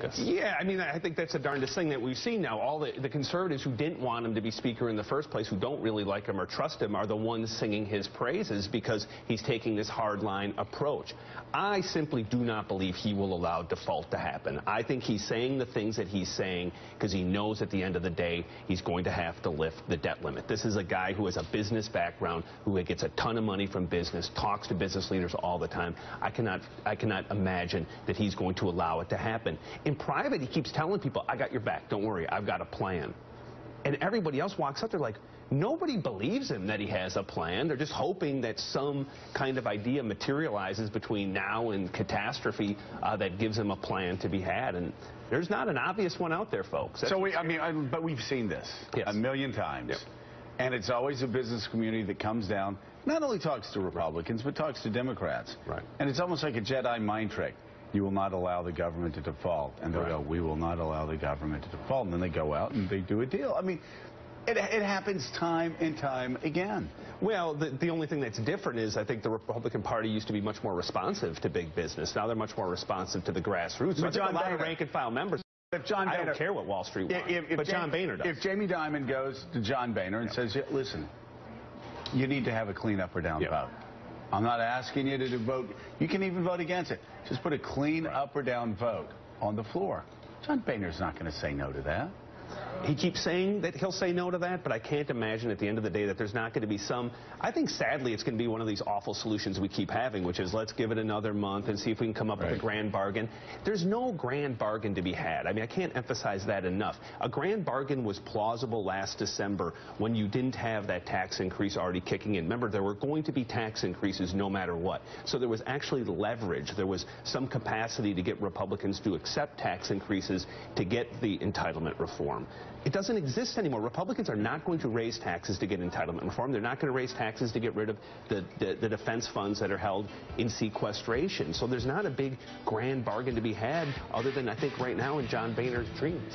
caucus. Yeah, I mean, I think that's the darndest thing that we've seen now. All the conservatives who didn't want him to be Speaker in the first place, who don't really like him or trust him, are the ones singing his praises because he's taking this hardline approach. I simply do not believe he will allow default to happen. I think he's saying the things that he's saying because he knows at the end of the day he's going to have to lift the debt limit. This is a guy who has a business background, who gets a ton of money from business, talks to business leaders all the time. I cannot imagine that he's going to allow it to happen. In private, he keeps telling people, I got your back, don't worry, I've got a plan. And everybody else walks up, they're like, nobody believes him that he has a plan. They're just hoping that some kind of idea materializes between now and catastrophe that gives him a plan to be had. And there's not an obvious one out there, folks. So, but we've seen this a million times. Yep. And it's always a business community that comes down, not only talks to Republicans, but talks to Democrats. Right. And it's almost like a Jedi mind trick. You will not allow the government to default. And they'll go, we will not allow the government to default. And then they go out and they do a deal. I mean, it happens time and time again. Well, the only thing that's different is I think the Republican Party used to be much more responsive to big business. Now they're much more responsive to the grassroots. So I think a lot of rank-and-file members. If John Boehner, I don't care what Wall Street wants, but John Boehner does. If Jamie Dimon goes to John Boehner and says, listen, you need to have a clean up or down vote. I'm not asking you to vote. You can even vote against it. Just put a clean up or down vote on the floor. John Boehner's not going to say no to that. He keeps saying that he'll say no to that, but I can't imagine at the end of the day that there's not going to be some. I think, sadly, it's going to be one of these awful solutions we keep having, which is let's give it another month and see if we can come up with a grand bargain. There's no grand bargain to be had. I mean, I can't emphasize that enough. A grand bargain was plausible last December when you didn't have that tax increase already kicking in. Remember, there were going to be tax increases no matter what. So there was actually leverage. There was some capacity to get Republicans to accept tax increases to get the entitlement reform. It doesn't exist anymore. Republicans are not going to raise taxes to get entitlement reform. They're not going to raise taxes to get rid of the defense funds that are held in sequestration. So there's not a big grand bargain to be had other than, I think, right now in John Boehner's dreams.